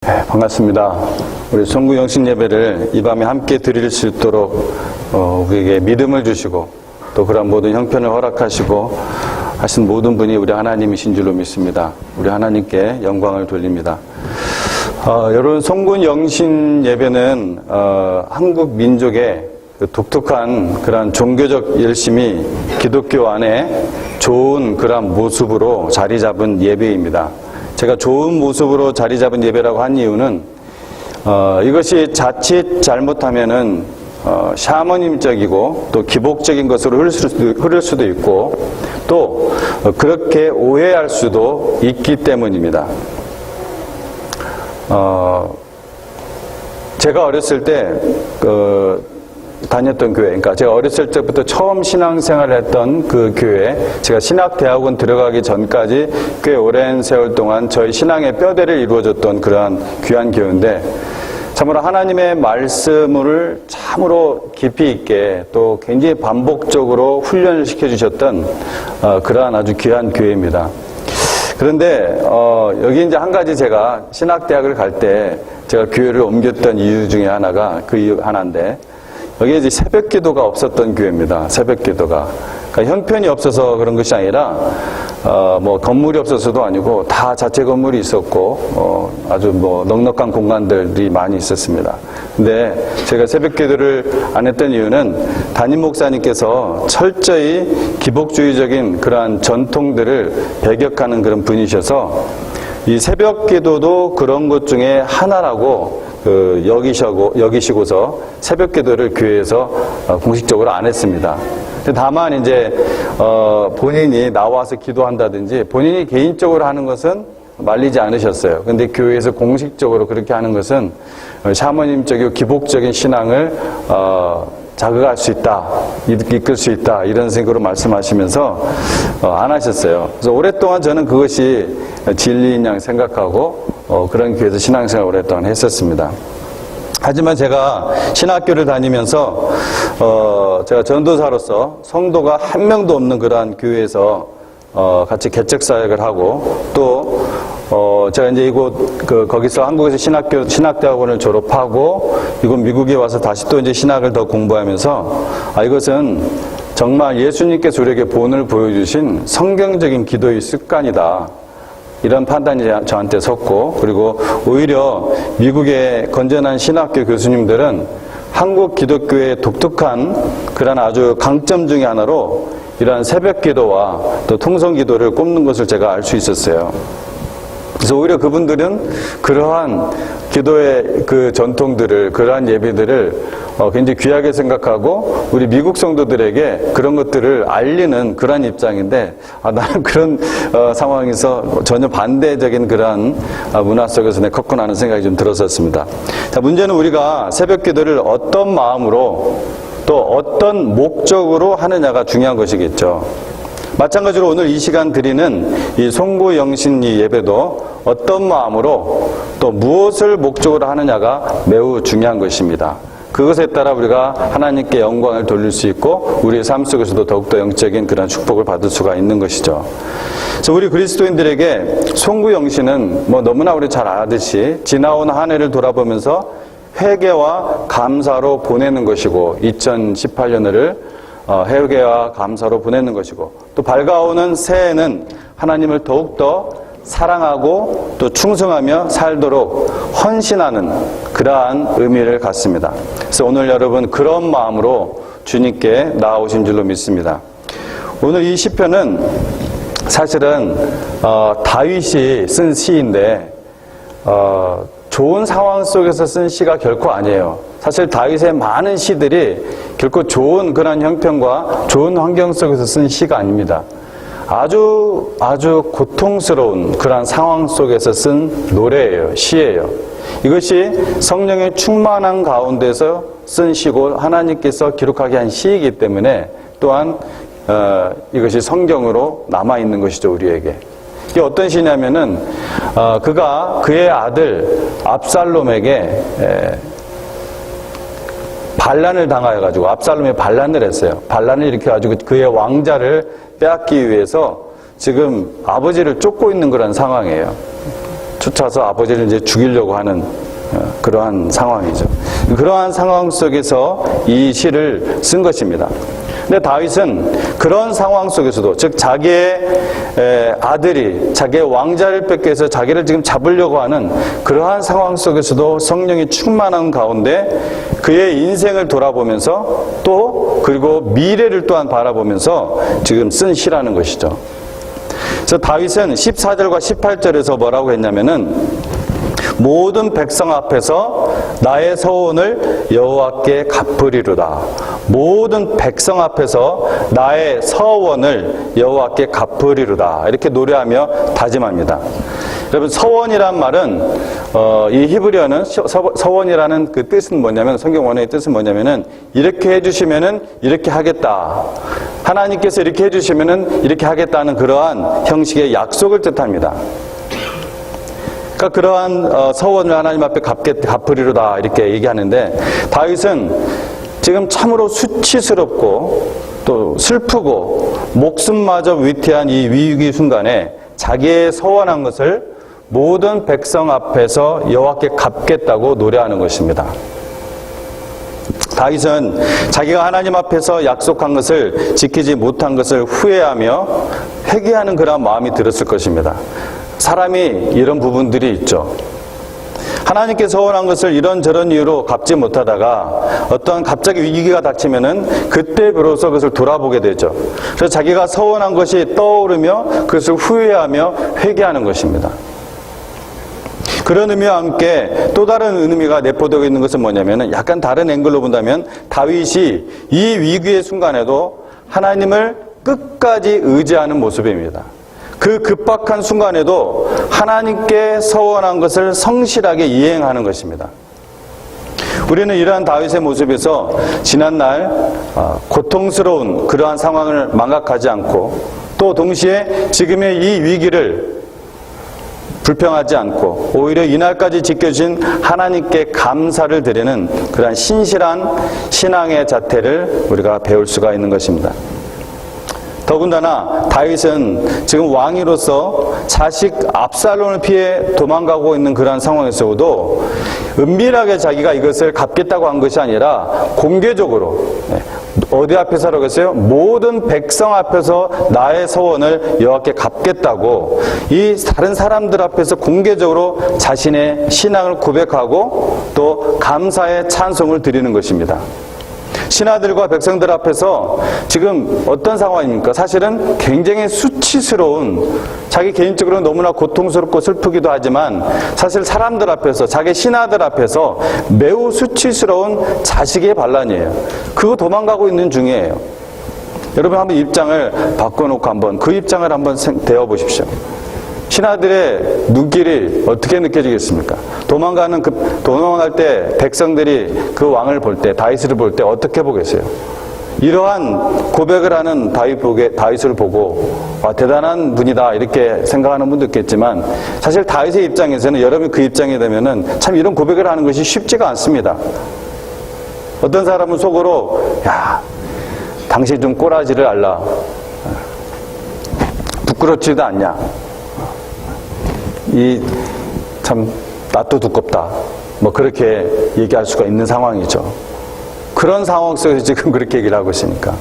네, 반갑습니다. 우리 송구 영신 예배를 이 밤에 함께 드릴 수 있도록 우리에게 믿음을 주시고 또 그런 모든 형편을 허락하시고 하신 모든 분이 우리 하나님이신 줄로 믿습니다. 우리 하나님께 영광을 돌립니다. 여러분, 송구 영신 예배는 한국 민족의 그 독특한 그런 종교적 열심이 기독교 안에 좋은 그런 모습으로 자리 잡은 예배입니다. 제가 좋은 모습으로 자리 잡은 예배라고 한 이유는 이것이 자칫 잘못하면은 샤머님적이고 또 기복적인 것으로 흐를 수도 있고 또 그렇게 오해할 수도 있기 때문입니다. 제가 어렸을 때 다녔던 교회, 그러니까 제가 어렸을 때부터 처음 신앙생활을 했던 그 교회, 제가 신학대학원 들어가기 전까지 꽤 오랜 세월 동안 저희 신앙의 뼈대를 이루어줬던 그러한 귀한 교회인데, 참으로 하나님의 말씀을 참으로 깊이 있게 또 굉장히 반복적으로 훈련을 시켜주셨던 그러한 아주 귀한 교회입니다. 그런데 여기 이제 한 가지 제가 신학대학을 갈 때 제가 교회를 옮겼던 이유 중에 하나가 그 이유 하나인데, 여기에 이제 새벽 기도가 없었던 교회입니다. 새벽 기도가. 그러니까 형편이 없어서 그런 것이 아니라, 뭐 건물이 없어서도 아니고 다 자체 건물이 있었고, 아주 뭐 넉넉한 공간들이 많이 있었습니다. 근데 제가 새벽 기도를 안 했던 이유는 담임 목사님께서 철저히 기복주의적인 그러한 전통들을 배격하는 그런 분이셔서 이 새벽 기도도 그런 것 중에 하나라고 여기시고서 새벽 기도를 교회에서 공식적으로 안 했습니다. 다만 이제 본인이 나와서 기도한다든지 본인이 개인적으로 하는 것은 말리지 않으셨어요. 근데 교회에서 공식적으로 그렇게 하는 것은 샤머님적이고 기복적인 신앙을 자극할 수 있다, 이끌 수 있다, 이런 생각으로 말씀하시면서 안 하셨어요. 그래서 오랫동안 저는 그것이 진리인 양 생각하고 그런 교회에서 신앙생활을 오랫동안 했었습니다. 하지만 제가 신학교를 다니면서 제가 전도사로서 성도가 한 명도 없는 그러한 교회에서 같이 개척 사역을 하고 또 제가 이제 거기서 한국에서 신학대학원을 졸업하고 이곳 미국에 와서 다시 또 이제 신학을 더 공부하면서 이것은 정말 예수님께서 우리에게 본을 보여주신 성경적인 기도의 습관이다. 이런 판단이 저한테 섰고, 그리고 오히려 미국의 건전한 신학교 교수님들은 한국 기독교의 독특한 그런 아주 강점 중에 하나로 이러한 새벽 기도와 또 통성 기도를 꼽는 것을 제가 알 수 있었어요. 그래서 오히려 그분들은 그러한 기도의 그 전통들을, 그러한 예배들을 굉장히 귀하게 생각하고 우리 미국 성도들에게 그런 것들을 알리는 그러한 입장인데, 나는 그런 상황에서 전혀 반대적인 그러한 문화 속에서 내가 컸구나 하는 생각이 좀 들었었습니다. 자, 문제는 우리가 새벽 기도를 어떤 마음으로 또 어떤 목적으로 하느냐가 중요한 것이겠죠. 마찬가지로 오늘 이 시간 드리는 이 송구 영신 예배도 어떤 마음으로 또 무엇을 목적으로 하느냐가 매우 중요한 것입니다. 그것에 따라 우리가 하나님께 영광을 돌릴 수 있고 우리의 삶 속에서도 더욱더 영적인 그런 축복을 받을 수가 있는 것이죠. 그래서 우리 그리스도인들에게 송구 영신은 뭐 너무나 우리 잘 아듯이 지나온 한 해를 돌아보면서 회개와 감사로 보내는 것이고, 2018년을 회개와 감사로 보내는 것이고, 또 밝아오는 새해는 하나님을 더욱더 사랑하고 또 충성하며 살도록 헌신하는 그러한 의미를 갖습니다. 그래서 오늘 여러분 그런 마음으로 주님께 나아오신 줄로 믿습니다. 오늘 이 시편은 사실은 다윗이 쓴 시인데 좋은 상황 속에서 쓴 시가 결코 아니에요. 사실 다윗의 많은 시들이 결코 좋은 그런 형편과 좋은 환경 속에서 쓴 시가 아닙니다. 아주 고통스러운 그런 상황 속에서 쓴 노래예요. 시예요. 이것이 성령의 충만한 가운데서 쓴 시고 하나님께서 기록하게 한 시이기 때문에 또한 이것이 성경으로 남아있는 것이죠. 우리에게. 이게 어떤 시냐면은 그가 그의 아들 압살롬에게 반란을 당하여가지고 압살롬이 반란을 했어요. 반란을 일으켜가지고 그의 왕자를 빼앗기 위해서 지금 아버지를 쫓고 있는 그런 상황이에요. 쫓아서 아버지를 이제 죽이려고 하는 그러한 상황이죠. 그러한 상황 속에서 이 시를 쓴 것입니다. 근데 다윗은 그런 상황 속에서도, 즉 자기의 아들이 자기의 왕자를 뺏기 위해서 자기를 지금 잡으려고 하는 그러한 상황 속에서도 성령이 충만한 가운데 그의 인생을 돌아보면서 또 그리고 미래를 또한 바라보면서 지금 쓴 시라는 것이죠. 그래서 다윗은 14절과 18절에서 뭐라고 했냐면은 모든 백성 앞에서 나의 서원을 여호와께 갚으리로다. 모든 백성 앞에서 나의 서원을 여호와께 갚으리로다. 이렇게 노래하며 다짐합니다. 여러분, 서원이란 말은 이 히브리어는 서원이라는 그 뜻은 뭐냐면, 성경 원어의 뜻은 뭐냐면은 이렇게 해주시면은 이렇게 하겠다. 하나님께서 이렇게 해주시면은 이렇게 하겠다는 그러한 형식의 약속을 뜻합니다. 그러니까 그러한 서원을 하나님 앞에 갚으리로다 이렇게 얘기하는데, 다윗은 지금 참으로 수치스럽고 또 슬프고 목숨마저 위태한 이 위기 순간에 자기의 서원한 것을 모든 백성 앞에서 여호와께 갚겠다고 노래하는 것입니다. 다윗은 자기가 하나님 앞에서 약속한 것을 지키지 못한 것을 후회하며 회개하는 그런 마음이 들었을 것입니다. 사람이 이런 부분들이 있죠. 하나님께 서원한 것을 이런저런 이유로 갚지 못하다가 어떤 갑자기 위기가 닥치면은 그때 비로소 그것을 돌아보게 되죠. 그래서 자기가 서원한 것이 떠오르며 그것을 후회하며 회개하는 것입니다. 그런 의미와 함께 또 다른 의미가 내포되고 있는 것은 뭐냐면은, 약간 다른 앵글로 본다면 다윗이 이 위기의 순간에도 하나님을 끝까지 의지하는 모습입니다. 그 급박한 순간에도 하나님께 서원한 것을 성실하게 이행하는 것입니다. 우리는 이러한 다윗의 모습에서 지난날 고통스러운 그러한 상황을 망각하지 않고, 또 동시에 지금의 이 위기를 불평하지 않고 오히려 이날까지 지켜주신 하나님께 감사를 드리는 그러한 신실한 신앙의 자태를 우리가 배울 수가 있는 것입니다. 더군다나 다윗은 지금 왕으로서 자식 압살롬을 피해 도망가고 있는 그러한 상황에서도 은밀하게 자기가 이것을 갚겠다고 한 것이 아니라 공개적으로, 어디 앞에서라고 했어요? 모든 백성 앞에서 나의 서원을 여호와께 갚겠다고 이 다른 사람들 앞에서 공개적으로 자신의 신앙을 고백하고 또 감사의 찬송을 드리는 것입니다. 신하들과 백성들 앞에서 지금 어떤 상황입니까? 사실은 굉장히 수치스러운, 자기 개인적으로 너무나 고통스럽고 슬프기도 하지만 사실 사람들 앞에서, 자기 신하들 앞에서 매우 수치스러운 자식의 반란이에요. 그거 도망가고 있는 중이에요. 여러분, 한번 입장을 바꿔놓고 한번 그 입장을 한번 대어보십시오. 신하들의 눈길이 어떻게 느껴지겠습니까? 도망갈 때 백성들이 그 왕을 볼 때, 다윗을 볼 때 어떻게 보겠어요? 이러한 고백을 하는 다윗을 보고 대단한 분이다 이렇게 생각하는 분도 있겠지만, 사실 다윗의 입장에서는, 여러분이 그 입장이 되면은 참 이런 고백을 하는 것이 쉽지가 않습니다. 어떤 사람은 속으로, 야, 당신 좀 꼬라지를 알라, 부끄럽지도 않냐, 참 낯도 두껍다, 뭐 그렇게 얘기할 수가 있는 상황이죠. 그런 상황 속에서 지금 그렇게 얘기를 하고 있으니까,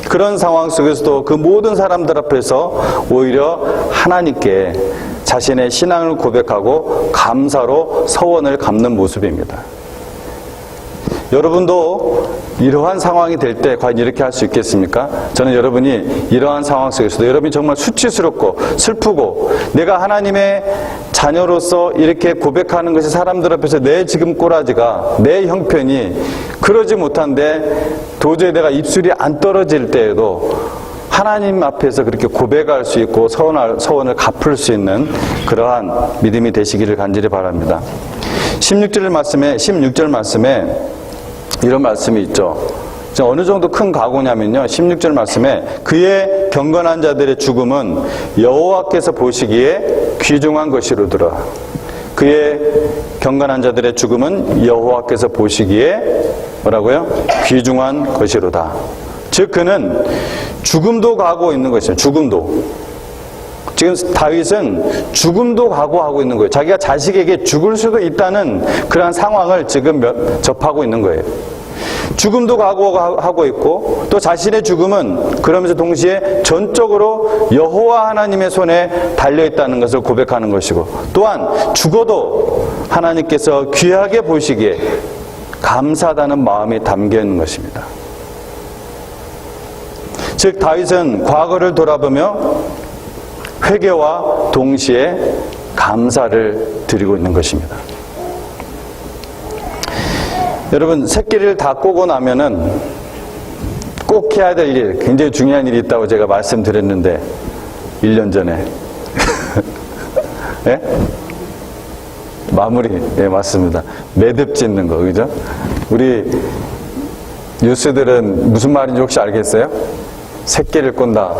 그런 상황 속에서도 그 모든 사람들 앞에서 오히려 하나님께 자신의 신앙을 고백하고 감사로 서원을 갚는 모습입니다. 여러분도 이러한 상황이 될 때 과연 이렇게 할 수 있겠습니까? 저는 여러분이 이러한 상황 속에서도 여러분이 정말 수치스럽고 슬프고 내가 하나님의 자녀로서 이렇게 고백하는 것이 사람들 앞에서 내 지금 꼬라지가, 내 형편이 그러지 못한데 도저히 내가 입술이 안 떨어질 때에도 하나님 앞에서 그렇게 고백할 수 있고 서원을 갚을 수 있는 그러한 믿음이 되시기를 간절히 바랍니다. 16절 말씀에 이런 말씀이 있죠. 어느 정도 큰 각오냐면요, 16절 말씀에 그의 경건한 자들의 죽음은 여호와께서 보시기에 귀중한 것이로더라. 그의 경건한 자들의 죽음은 여호와께서 보시기에 뭐라고요? 귀중한 것이로다. 즉 그는 죽음도 가고 있는 것이죠. 죽음도. 지금 다윗은 죽음도 각오하고 있는 거예요. 자기가 자식에게 죽을 수도 있다는 그러한 상황을 지금 접하고 있는 거예요. 죽음도 각오하고 있고 또 자신의 죽음은 그러면서 동시에 전적으로 여호와 하나님의 손에 달려있다는 것을 고백하는 것이고 또한 죽어도 하나님께서 귀하게 보시기에 감사하다는 마음이 담겨 있는 것입니다. 즉 다윗은 과거를 돌아보며 회개와 동시에 감사를 드리고 있는 것입니다. 여러분 새끼를 다 꼬고 나면은 꼭 해야 될 일, 굉장히 중요한 일이 있다고 제가 말씀드렸는데 1년 전에 예? 마무리, 예, 맞습니다. 매듭 짓는 거, 그죠? 우리 뉴스들은 무슨 말인지 혹시 알겠어요? 새끼를 꼰다.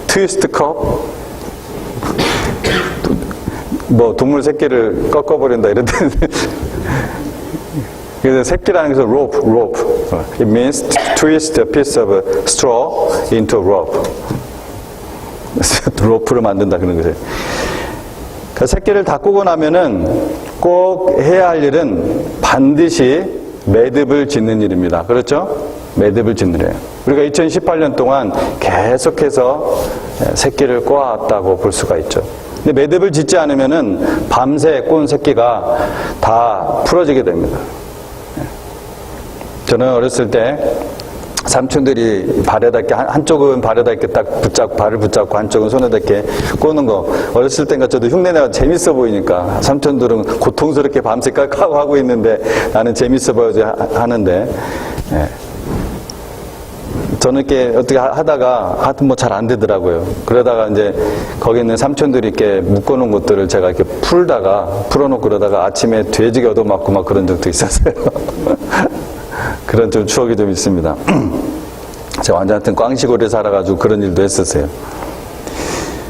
트위스트 컵? 뭐, 동물 새끼를 꺾어버린다, 이런 데. 그래서 새끼라는 것은 rope. It means to twist a piece of straw into a rope. 로프를 만든다, 그런 거죠. 그 새끼를 다 꼬고 나면은 꼭 해야 할 일은 반드시 매듭을 짓는 일입니다. 그렇죠? 매듭을 짓는 일이에요. 우리가 2018년 동안 계속해서 새끼를 꼬았다고 볼 수가 있죠. 근데 매듭을 짓지 않으면은 밤새 꼰 새끼가 다 풀어지게 됩니다. 저는 어렸을 때 삼촌들이 발에다 이렇게 한쪽은 발에다 이렇게 딱 붙잡고 발을 붙잡고 한쪽은 손에다 이렇게 꼬는 거 어렸을 때가 저도 흉내내가 재밌어 보이니까 삼촌들은 고통스럽게 밤새 깔까고 하고 있는데 나는 재밌어 보여야지 하는데 예. 저는 이렇게 어떻게 하다가 하여튼 뭐 잘 안 되더라고요. 그러다가 이제 거기 있는 삼촌들이 이렇게 묶어놓은 것들을 제가 이렇게 풀어놓고 그러다가 아침에 돼지가 얻어맞고 막 그런 적도 있었어요. 그런 좀 추억이 좀 있습니다. 제가 완전 하여튼 꽝시골에 살아가지고 그런 일도 했었어요.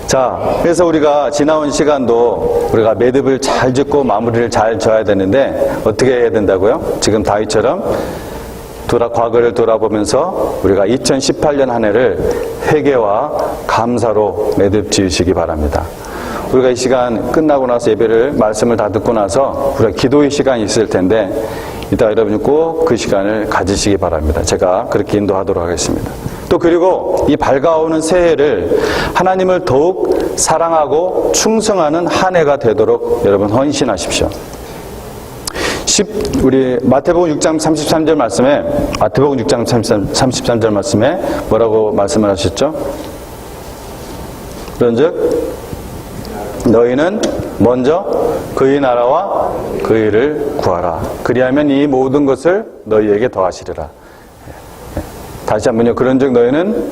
자, 그래서 우리가 지나온 시간도 우리가 매듭을 잘 짓고 마무리를 잘 져야 되는데 어떻게 해야 된다고요? 지금 다윗처럼 과거를 돌아보면서 우리가 2018년 한 해를 회개와 감사로 매듭 지으시기 바랍니다. 우리가 이 시간 끝나고 나서 예배를 말씀을 다 듣고 나서 우리가 기도의 시간이 있을 텐데 이따 여러분이 꼭 그 시간을 가지시기 바랍니다. 제가 그렇게 인도하도록 하겠습니다. 또 그리고 이 밝아오는 새해를 하나님을 더욱 사랑하고 충성하는 한 해가 되도록 여러분 헌신하십시오. 우리 마태복음 6장 33절 말씀에 마태복음 6장 33절 말씀에 뭐라고 말씀을 하셨죠? 그런즉 너희는 먼저 그의 나라와 그의 일을 구하라. 그리하면 이 모든 것을 너희에게 더하시리라. 다시 한번요. 그런즉 너희는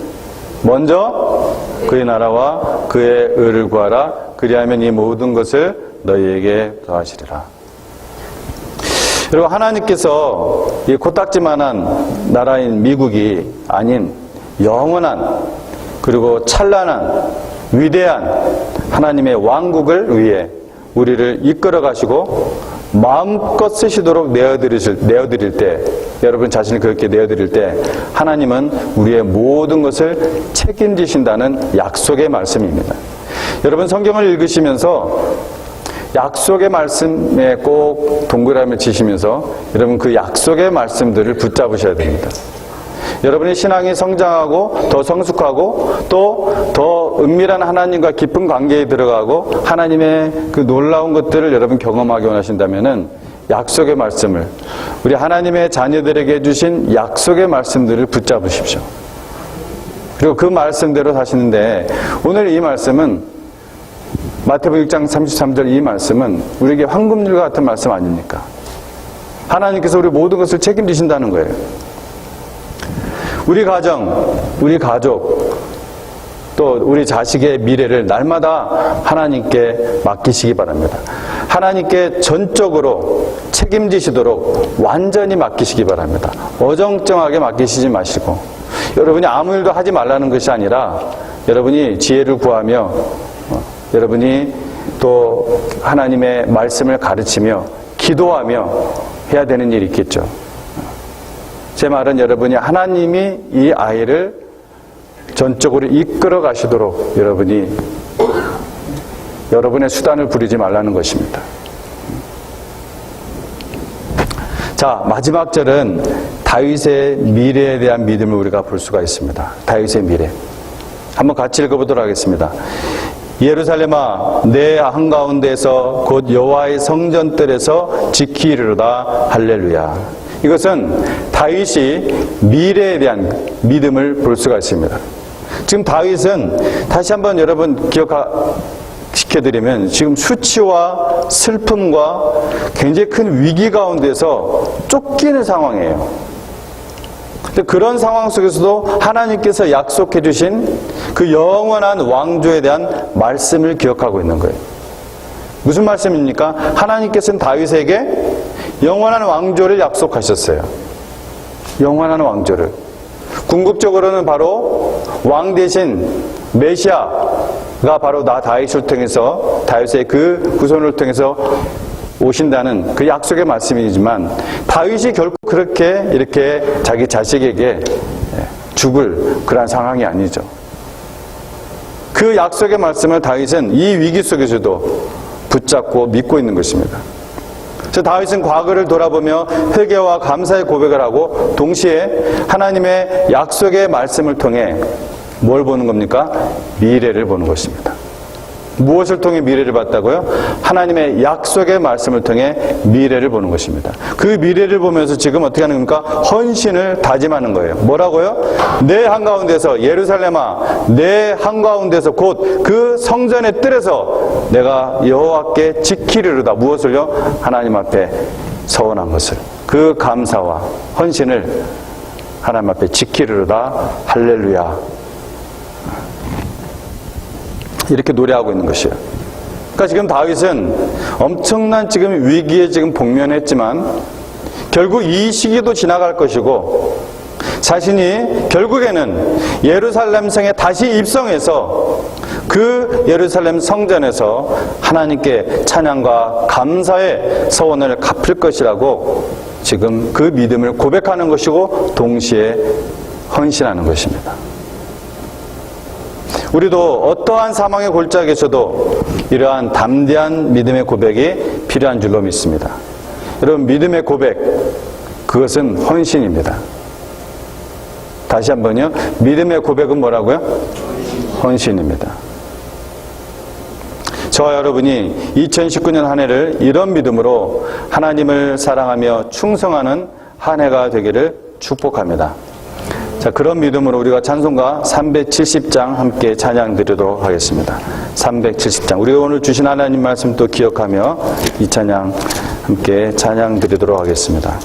먼저 그의 나라와 그의 의를 구하라. 그리하면 이 모든 것을 너희에게 더하시리라. 그리고 하나님께서 이 코딱지만한 나라인 미국이 아닌 영원한 그리고 찬란한 위대한 하나님의 왕국을 위해 우리를 이끌어 가시고 마음껏 쓰시도록 내어드릴 때 여러분 자신을 그렇게 내어드릴 때 하나님은 우리의 모든 것을 책임지신다는 약속의 말씀입니다. 여러분 성경을 읽으시면서 약속의 말씀에 꼭 동그라미를 치시면서 여러분 그 약속의 말씀들을 붙잡으셔야 됩니다. 여러분의 신앙이 성장하고 더 성숙하고 또 더 은밀한 하나님과 깊은 관계에 들어가고 하나님의 그 놀라운 것들을 여러분 경험하기 원하신다면은 약속의 말씀을 우리 하나님의 자녀들에게 주신 약속의 말씀들을 붙잡으십시오. 그리고 그 말씀대로 사시는데 오늘 이 말씀은 마태복음 6장 33절 이 말씀은 우리에게 황금률과 같은 말씀 아닙니까? 하나님께서 우리 모든 것을 책임지신다는 거예요. 우리 가정, 우리 가족, 또 우리 자식의 미래를 날마다 하나님께 맡기시기 바랍니다. 하나님께 전적으로 책임지시도록 완전히 맡기시기 바랍니다. 어정쩡하게 맡기시지 마시고 여러분이 아무 일도 하지 말라는 것이 아니라 여러분이 지혜를 구하며 여러분이 또 하나님의 말씀을 가르치며 기도하며 해야 되는 일이 있겠죠. 제 말은 여러분이 하나님이 이 아이를 전적으로 이끌어 가시도록 여러분의 수단을 부리지 말라는 것입니다. 자, 마지막 절은 다윗의 미래에 대한 믿음을 우리가 볼 수가 있습니다. 다윗의 미래. 한번 같이 읽어보도록 하겠습니다. 예루살렘아, 내 한가운데에서 곧 여호와의 성전들에서 지키리로다. 할렐루야. 이것은 다윗이 미래에 대한 믿음을 볼 수가 있습니다. 지금 다윗은 다시 한번 여러분 기억시켜드리면 지금 수치와 슬픔과 굉장히 큰 위기 가운데서 쫓기는 상황이에요. 근데 그런 상황 속에서도 하나님께서 약속해 주신 그 영원한 왕조에 대한 말씀을 기억하고 있는 거예요. 무슨 말씀입니까? 하나님께서는 다윗에게 영원한 왕조를 약속하셨어요. 영원한 왕조를. 궁극적으로는 바로 왕 대신 메시아가 바로 다윗을 통해서, 다윗의 그 후손을 통해서 오신다는 그 약속의 말씀이지만 다윗이 결국 그렇게 이렇게 자기 자식에게 죽을 그런 상황이 아니죠. 그 약속의 말씀을 다윗은 이 위기 속에서도 붙잡고 믿고 있는 것입니다. 그래서 다윗은 과거를 돌아보며 회개와 감사의 고백을 하고 동시에 하나님의 약속의 말씀을 통해 뭘 보는 겁니까? 미래를 보는 것입니다. 무엇을 통해 미래를 봤다고요? 하나님의 약속의 말씀을 통해 미래를 보는 것입니다. 그 미래를 보면서 지금 어떻게 하는 겁니까? 헌신을 다짐하는 거예요. 뭐라고요? 내 한가운데서, 예루살렘아, 내 한가운데서 곧 그 성전의 뜰에서 내가 여호와께 지키리로다. 무엇을요? 하나님 앞에 서원한 것을, 그 감사와 헌신을 하나님 앞에 지키리로다. 할렐루야. 이렇게 노래하고 있는 것이에요. 그러니까 지금 다윗은 엄청난 지금 위기에 지금 복면했지만 결국 이 시기도 지나갈 것이고 자신이 결국에는 예루살렘 성에 다시 입성해서 그 예루살렘 성전에서 하나님께 찬양과 감사의 서원을 갚을 것이라고 지금 그 믿음을 고백하는 것이고 동시에 헌신하는 것입니다. 우리도 어떠한 사망의 골짜기에서도 이러한 담대한 믿음의 고백이 필요한 줄로 믿습니다. 여러분, 믿음의 고백, 그것은 헌신입니다. 다시 한번요. 믿음의 고백은 뭐라고요? 헌신입니다. 저와 여러분이 2019년 한 해를 이런 믿음으로 하나님을 사랑하며 충성하는 한 해가 되기를 축복합니다. 자, 그런 믿음으로 우리가 찬송가 370장 함께 찬양 드리도록 하겠습니다. 370장. 우리가 오늘 주신 하나님 말씀 또 기억하며 이 찬양 함께 찬양 드리도록 하겠습니다.